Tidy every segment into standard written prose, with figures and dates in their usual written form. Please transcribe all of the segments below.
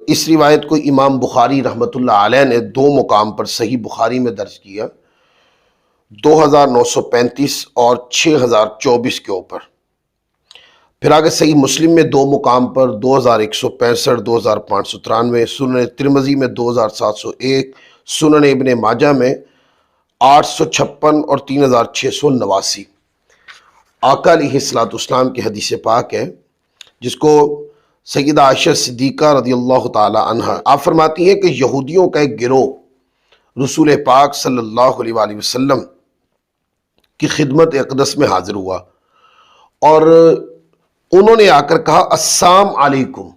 اس روایت کو امام بخاری رحمۃ اللہ علیہ نے دو مقام پر صحیح بخاری میں درج کیا، 2935 اور 6024 کے اوپر۔ پھر آگے صحیح مسلم میں دو مقام پر 2165، 2593، سنن ترمذی میں 2701، سنن ابن ماجہ میں 856 اور 3689۔ آقا علیہ السلام کی حدیث پاک ہے جس کو سیدہ عائشہ صدیقہ رضی اللہ تعالی عنہ آپ فرماتی ہیں کہ یہودیوں کا ایک گروہ رسول پاک صلی اللہ علیہ وآلہ وسلم کی خدمت اقدس میں حاضر ہوا اور انہوں نے آ کر کہا السلام علیکم۔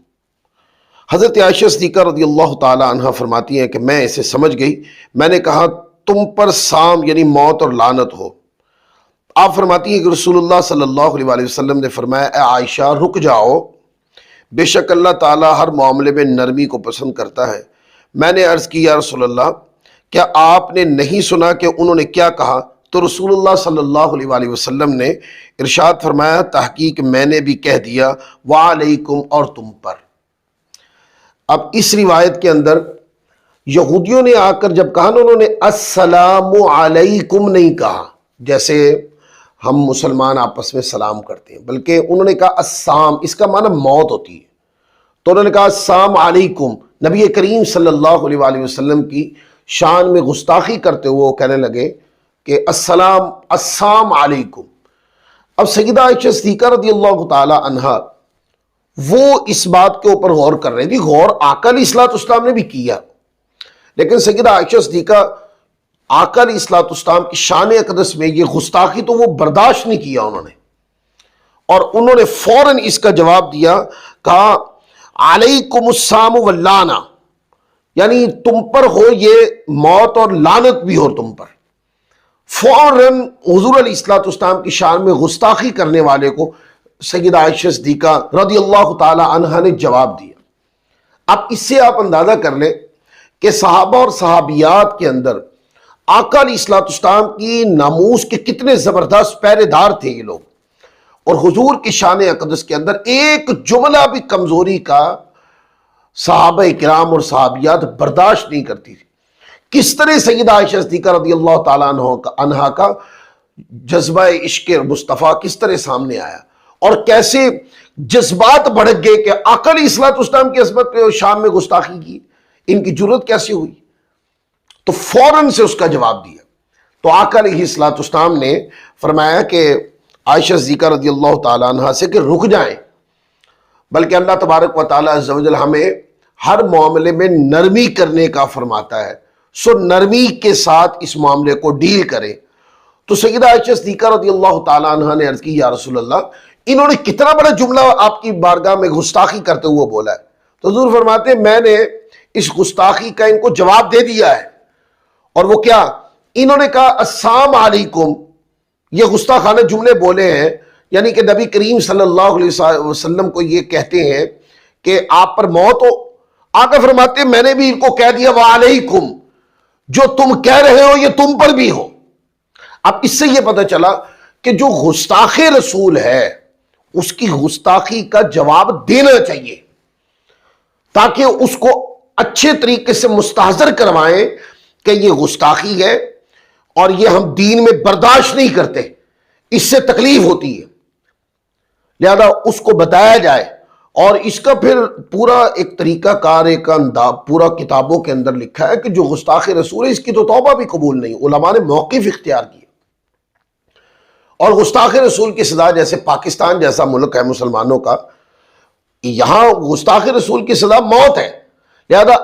حضرت عائشہ صدیقہ رضی اللہ تعالی عنہ فرماتی ہیں کہ میں اسے سمجھ گئی، میں نے کہا تم پر سام یعنی موت اور لعنت ہو۔ آپ فرماتی ہیں کہ رسول اللہ صلی اللہ علیہ وآلہ وسلم نے فرمایا اے عائشہ رک جاؤ، بے شک اللہ تعالیٰ ہر معاملے میں نرمی کو پسند کرتا ہے۔ میں نے عرض کی یا رسول اللہ کیا آپ نے نہیں سنا کہ انہوں نے کیا کہا؟ تو رسول اللہ صلی اللہ علیہ وآلہ وسلم نے ارشاد فرمایا تحقیق میں نے بھی کہہ دیا وعلیکم اور تم پر۔ اب اس روایت کے اندر یہودیوں نے آ کر جب کہا نا انہوں نے السلام علیکم نہیں کہا جیسے ہم مسلمان آپس میں سلام کرتے ہیں، بلکہ انہوں نے کہا السلام، اس کا معنی موت ہوتی ہے، تو انہوں نے کہا السلام علیکم۔ نبی کریم صلی اللہ علیہ وآلہ وسلم کی شان میں گستاخی کرتے ہوئے وہ کہنے لگے کہ السلام علیکم۔ اب سیدہ عائشہ صدیقہ رضی اللہ تعالی عنہا وہ اس بات کے اوپر غور کر رہی تھی، غور آقا علیہ السلام نے بھی کیا، لیکن سیدہ عائشہ صدیقہ آقا علیہ السلام کی شان اقدس میں یہ گستاخی تو وہ برداشت نہیں کیا انہوں نے، اور انہوں نے فوراً اس کا جواب دیا، کہا علیکم السلام واللعنہ، یعنی تم پر ہو یہ موت اور لعنت بھی ہو تم پر۔ فوراً حضور علیہ السلام کی شان میں گستاخی کرنے والے کو سیدہ عائشہ صدیقہ رضی اللہ تعالی عنہا نے جواب دیا۔ اب اس سے آپ اندازہ کر لیں کہ صحابہ اور صحابیات کے اندر آقا علیہ السلام کی ناموس کے کتنے زبردست پہرے دار تھے یہ لوگ، اور حضور کی شان اقدس کے اندر ایک جملہ بھی کمزوری کا صحابہ کرام اور صحابیات برداشت نہیں کرتی تھی۔ کس طرح سیدہ عائشہ صدیقہ رضی اللہ تعالیٰ عنہا کا جذبہ عشق مصطفیٰ کس طرح سامنے آیا، اور کیسے جذبات بھڑک گئے کہ آقا علیہ السلام کی عظمت پہ شام میں گستاخی کی، ان کی جرت کیسے ہوئی، تو فوراً سے اس کا جواب دیا۔ تو آقا علیہ السلام نے فرمایا کہ عائشہ صدیقہ رضی اللہ تعالیٰ عنہ سے کہ رک جائیں، بلکہ اللہ تبارک و تعالیٰ عز و جل ہمیں ہر معاملے میں نرمی کرنے کا فرماتا ہے، سو نرمی کے ساتھ اس معاملے کو ڈیل کریں۔ تو سیدہ عائشہ صدیقہ رضی اللہ تعالیٰ عنہ نے عرض کی یا رسول اللہ انہوں نے کتنا بڑا جملہ آپ کی بارگاہ میں گستاخی کرتے ہوئے بولا ہے؟ تو حضور فرماتے ہیں میں نے اس گستاخی کا ان کو جواب دے دیا ہے، اور وہ کیا؟ انہوں نے کہا السلام علیکم، یہ گستاخانہ جملے بولے ہیں، یعنی کہ نبی کریم صلی اللہ علیہ وسلم کو یہ کہتے ہیں کہ آپ پر موت ہو۔ آقا فرماتے ہیں میں نے بھی ان کو کہہ دیا وعلیکم، جو تم کہہ رہے ہو یہ تم پر بھی ہو۔ اب اس سے یہ پتہ چلا کہ جو گستاخ رسول ہے اس کی گستاخی کا جواب دینا چاہیے، تاکہ اس کو اچھے طریقے سے مستحضر کروائیں کہ یہ گستاخی ہے اور یہ ہم دین میں برداشت نہیں کرتے، اس سے تکلیف ہوتی ہے، لہذا اس کو بتایا جائے۔ اور اس کا پھر پورا ایک طریقہ کار ایک انداز پورا کتابوں کے اندر لکھا ہے کہ جو گستاخ رسول ہے اس کی تو توبہ بھی قبول نہیں، علماء نے موقف اختیار کیا، اور گستاخ رسول کی سزا جیسے پاکستان جیسا ملک ہے مسلمانوں کا، یہاں گستاخ رسول کی سزا موت ہے، لہذا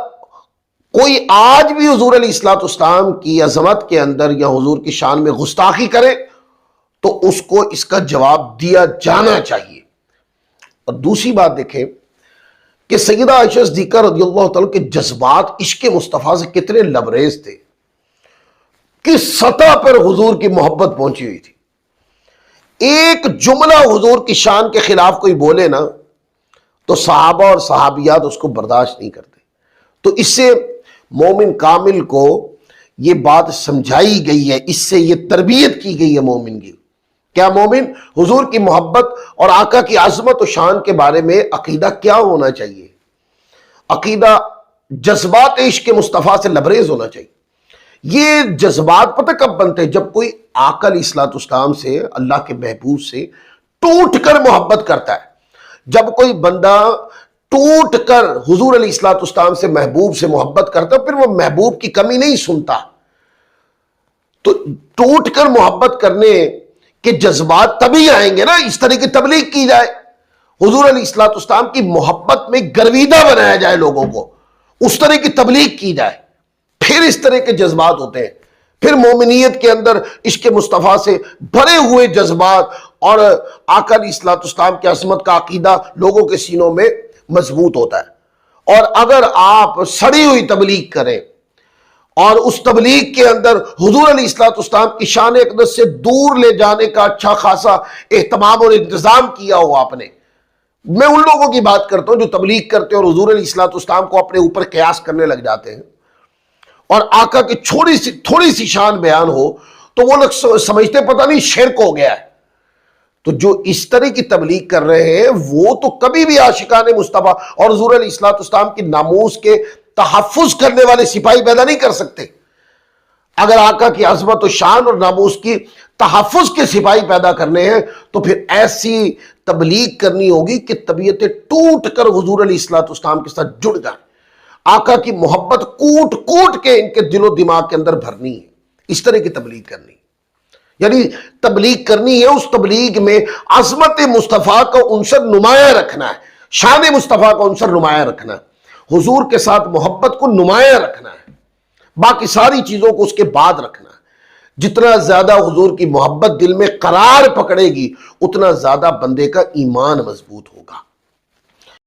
کوئی آج بھی حضور علیہ السلام کی عظمت کے اندر یا حضور کی شان میں گستاخی کرے تو اس کو اس کا جواب دیا جانا چاہیے۔ اور دوسری بات دیکھیں کہ سیدہ عائشہ صدیقہ رضی اللہ تعالیٰ کے جذبات عشق مصطفیٰ سے کتنے لبریز تھے، کس سطح پر حضور کی محبت پہنچی ہوئی تھی۔ ایک جملہ حضور کی شان کے خلاف کوئی بولے نا تو صحابہ اور صحابیات اس کو برداشت نہیں کرتے۔ تو اس سے مومن کامل کو یہ بات سمجھائی گئی ہے، اس سے یہ تربیت کی گئی ہے مومن کی، کیا مومن حضور کی محبت اور آقا کی عظمت و شان کے بارے میں عقیدہ کیا ہونا چاہیے۔ عقیدہ جذبات عشق مصطفیٰ سے لبریز ہونا چاہیے۔ یہ جذبات پتہ کب بنتے ہیں؟ جب کوئی آقا علیہ الصلوۃ والسلام سے، اللہ کے محبوب سے ٹوٹ کر محبت کرتا ہے۔ جب کوئی بندہ ٹوٹ کر حضور علیہ الصلوۃ والسلام سے، محبوب سے محبت کرتا ہے، پھر وہ محبوب کی کمی نہیں سنتا۔ تو ٹوٹ کر محبت کرنے کے جذبات تبھی آئیں گے نا اس طرح کی تبلیغ کی جائے، حضور علیہ الصلوۃ والسلام کی محبت میں گرویدہ بنایا جائے، لوگوں کو اس طرح کی تبلیغ کی جائے، پھر اس طرح کے جذبات ہوتے ہیں۔ پھر مومنیت کے اندر عشق مصطفیٰ سے بھرے ہوئے جذبات اور آقا علیہ الصلوۃ والسلام کی عظمت کا عقیدہ لوگوں کے سینوں میں مضبوط ہوتا ہے۔ اور اگر آپ سڑی ہوئی تبلیغ کریں اور اس تبلیغ کے اندر حضور علیہ الصلوۃ والسلام کی شان اقدس سے دور لے جانے کا اچھا خاصا اہتمام اور انتظام کیا ہو آپ نے، میں ان لوگوں کی بات کرتا ہوں جو تبلیغ کرتے ہیں اور حضور علیہ الصلوۃ والسلام کو اپنے اوپر قیاس کرنے لگ جاتے ہیں، اور آقا کی تھوڑی سی شان بیان ہو تو وہ لوگ سمجھتے پتہ نہیں شرک ہو گیا ہے۔ تو جو اس طرح کی تبلیغ کر رہے ہیں وہ تو کبھی بھی عاشقان مصطفیٰ اور حضور علیہ الصلوۃ والسلام کی ناموس کے تحفظ کرنے والے سپاہی پیدا نہیں کر سکتے۔ اگر آقا کی عظمت و شان اور ناموس کی تحفظ کے سپاہی پیدا کرنے ہیں تو پھر ایسی تبلیغ کرنی ہوگی کہ طبیعتیں ٹوٹ کر حضور علیہ الصلوۃ والسلام کے ساتھ جڑ جائیں، آقا کی محبت کوٹ کوٹ کے ان کے دل و دماغ کے اندر بھرنی ہے، اس طرح کی تبلیغ کرنی ہے۔ یعنی تبلیغ کرنی ہے، اس تبلیغ میں عظمت مصطفیٰ کا عنصر نمایاں رکھنا ہے، شان مصطفیٰ کا عنصر نمایاں رکھنا ہے، حضور کے ساتھ محبت کو نمایاں رکھنا ہے، باقی ساری چیزوں کو اس کے بعد رکھنا ہے۔ جتنا زیادہ حضور کی محبت دل میں قرار پکڑے گی اتنا زیادہ بندے کا ایمان مضبوط ہوگا۔